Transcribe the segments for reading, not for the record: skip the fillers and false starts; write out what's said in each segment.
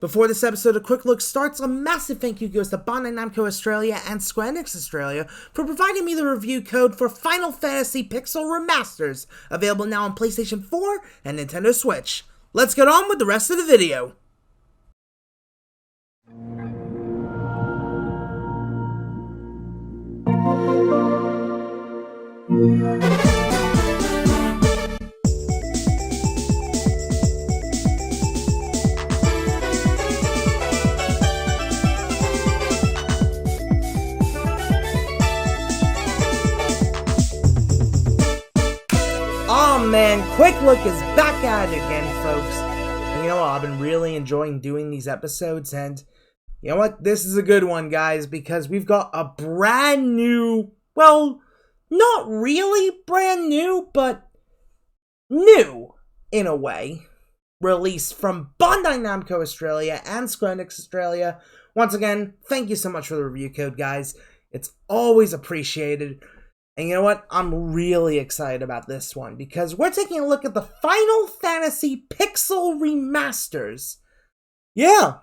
Before this episode, a quick look starts. A massive thank you goes to Bandai Namco Australia and Square Enix Australia for providing me the review code for Final Fantasy Pixel Remasters, available now on PlayStation 4 and Nintendo Switch. Let's get on with the rest of the video. Oh man, Quick Look is back at it again, folks. And you know what, I've been really enjoying doing these episodes, and you know what, this is a good one, guys, because we've got a brand new, well, not really brand new, but new, in a way, release from Bandai Namco Australia and Square Enix Australia. Once again, thank you so much for the review code, guys. It's always appreciated. And you know what? I'm really excited about this one because we're taking a look at the Final Fantasy Pixel Remasters. Yeah.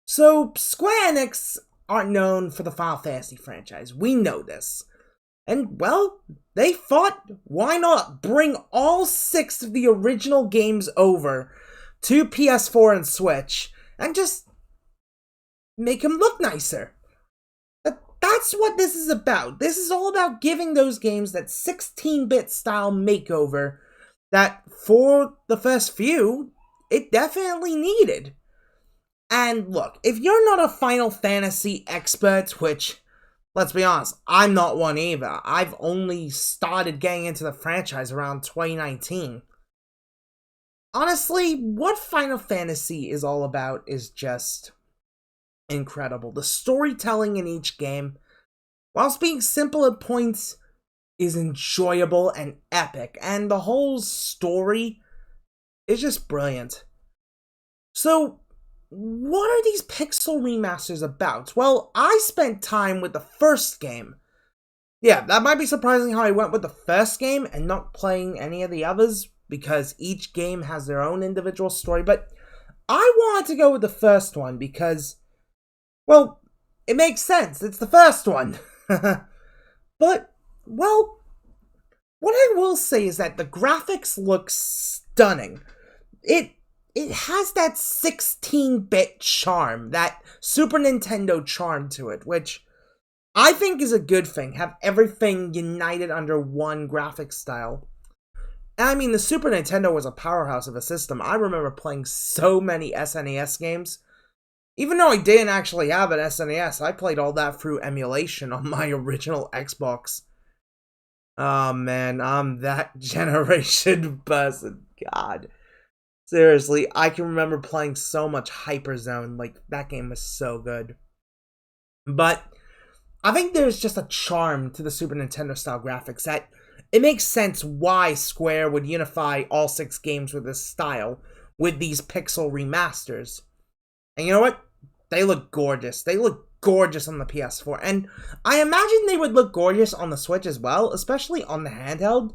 So, Square Enix aren't known for the Final Fantasy franchise. We know this. And, well, they thought, why not bring all 6 of the original games over to PS4 and Switch and just make them look nicer. That's what this is about. This is all about giving those games that 16-bit style makeover that, for the first few, it definitely needed. And look, if you're not a Final Fantasy expert, which, let's be honest, I'm not one either. I've only started getting into the franchise around 2019. Honestly, what Final Fantasy is all about is just incredible. The storytelling in each game, whilst being simple at points, is enjoyable and epic, and the whole story is just brilliant. So, what are these pixel remasters about? Well, I spent time with the first game. Yeah, that might be surprising how I went with the first game and not playing any of the others, because each game has their own individual story, but I wanted to go with the first one because, well, it makes sense. It's the first one. But, well, what I will say is that the graphics look stunning. It has that 16-bit charm, that Super Nintendo charm to it, which I think is a good thing. Have everything united under one graphic style. And I mean, the Super Nintendo was a powerhouse of a system. I remember playing so many SNES games. Even though I didn't actually have an SNES, I played all that through emulation on my original Xbox. Oh man, I'm that generation person. God. Seriously, I can remember playing so much Hyperzone. Like, that game was so good. But I think there's just a charm to the Super Nintendo style graphics that it makes sense why Square would unify all 6 games with this style with these pixel remasters. And you know what? They look gorgeous. They look gorgeous on the PS4. And I imagine they would look gorgeous on the Switch as well, especially on the handheld.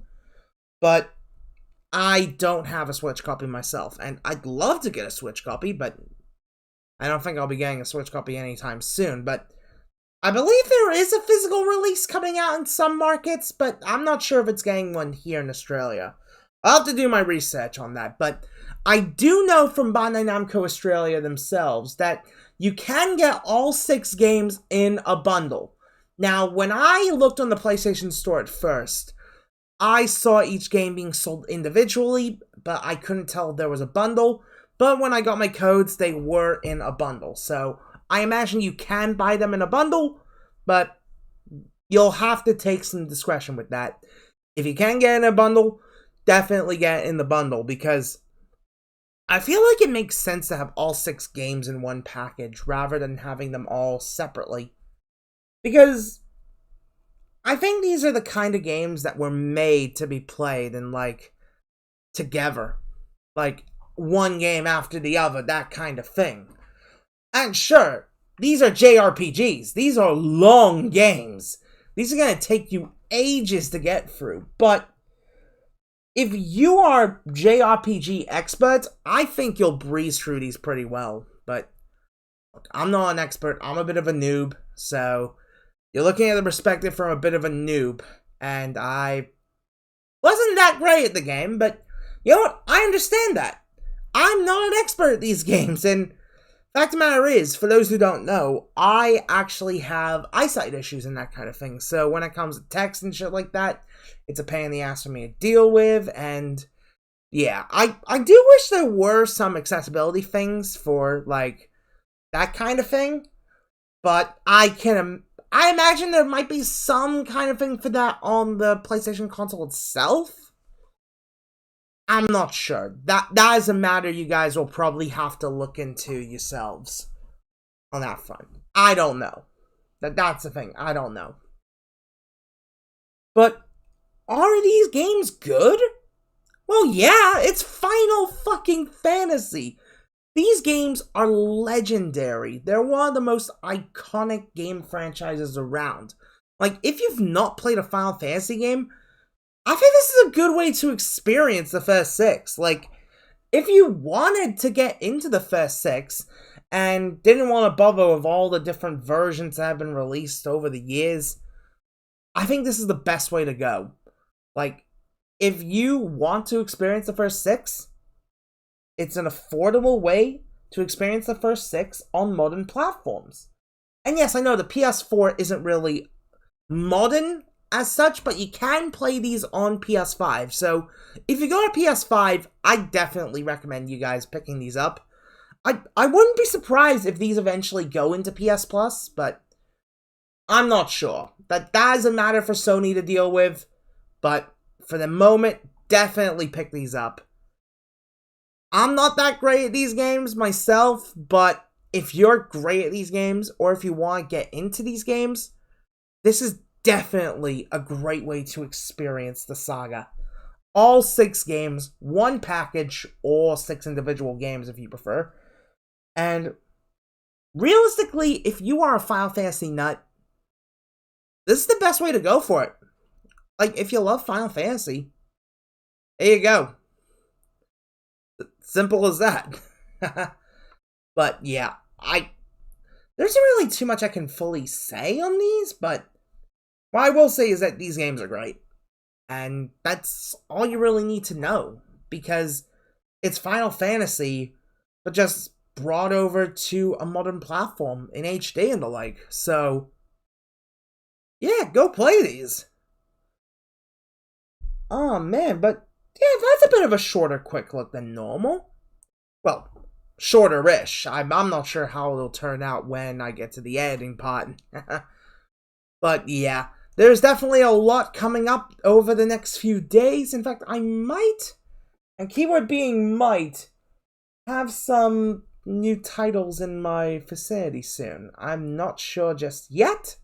But I don't have a Switch copy myself. And I'd love to get a Switch copy, but I don't think I'll be getting a Switch copy anytime soon. But I believe there is a physical release coming out in some markets, but I'm not sure if it's getting one here in Australia. I'll have to do my research on that, but I do know from Bandai Namco Australia themselves that you can get all 6 games in a bundle. Now, when I looked on the PlayStation Store at first, I saw each game being sold individually, but I couldn't tell if there was a bundle. But when I got my codes, they were in a bundle. So I imagine you can buy them in a bundle, but you'll have to take some discretion with that. If you can get in a bundle, definitely get in the bundle, because I feel like it makes sense to have all 6 games in one package rather than having them all separately. Because I think these are the kind of games that were made to be played in, like, together. Like, one game after the other, that kind of thing. And sure, these are JRPGs. These are long games. These are going to take you ages to get through. But if you are JRPG experts, I think you'll breeze through these pretty well. But look, I'm not an expert. I'm a bit of a noob. So you're looking at the perspective from a bit of a noob. And I wasn't that great at the game, but you know what? I understand that. I'm not an expert at these games. And fact of the matter is, for those who don't know, I actually have eyesight issues and that kind of thing. So when it comes to text and shit like that, it's a pain in the ass for me to deal with. And yeah, I do wish there were some accessibility things for, like, that kind of thing. But I imagine there might be some kind of thing for that on the PlayStation console itself. I'm not sure. That is a matter you guys will probably have to look into yourselves on that front. I don't know. That's the thing. I don't know. But are these games good? Well, yeah, it's Final fucking Fantasy. These games are legendary. They're one of the most iconic game franchises around. Like, if you've not played a Final Fantasy game, I think this is a good way to experience the first 6. Like, if you wanted to get into the first 6 and didn't want to bother with all the different versions that have been released over the years, I think this is the best way to go. Like, if you want to experience the first 6, it's an affordable way to experience the first 6 on modern platforms. And yes, I know the PS4 isn't really modern as such, but you can play these on PS5. So if you go to PS5, I definitely recommend you guys picking these up. I wouldn't be surprised if these eventually go into PS Plus, but I'm not sure. That is a matter for Sony to deal with, but for the moment, definitely pick these up. I'm not that great at these games myself, but if you're great at these games, or if you want to get into these games, this is definitely a great way to experience the saga. All 6 games, one package, or 6 individual games if you prefer. And realistically, if you are a Final Fantasy nut, this is the best way to go for it. Like, if you love Final Fantasy, there you go. Simple as that. But yeah, there isn't really too much I can fully say on these, but what I will say is that these games are great. And that's all you really need to know, because it's Final Fantasy, but just brought over to a modern platform in HD and the like. So, yeah, go play these. Oh man, but yeah, that's a bit of a shorter quick look than normal. Well, shorter-ish. I'm not sure how it'll turn out when I get to the editing part. But yeah, there's definitely a lot coming up over the next few days. In fact, I might, and keyword being might, have some new titles in my vicinity soon. I'm not sure just yet,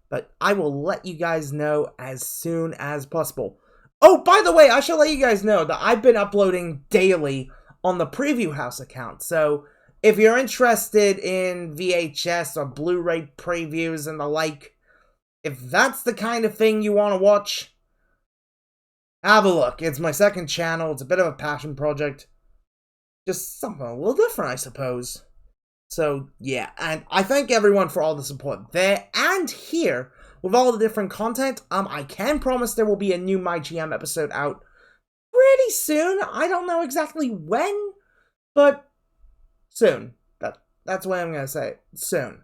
but I will let you guys know as soon as possible. Oh, by the way, I should let you guys know that I've been uploading daily on the Preview House account. So if you're interested in VHS or Blu-ray previews and the like, if that's the kind of thing you want to watch, have a look. It's my second channel. It's a bit of a passion project. Just something a little different, I suppose. So, yeah. And I thank everyone for all the support there and here with all the different content. I can promise there will be a new MyGM episode out pretty soon. I don't know exactly when, but soon. That's what I'm going to say. Soon.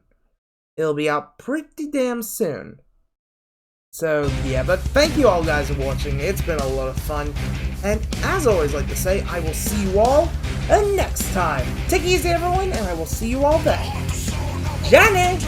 It'll be out pretty damn soon. So, yeah, but thank you all guys for watching. It's been a lot of fun. And as always like to say, I will see you all next time. Take it easy, everyone, and I will see you all then. Johnny!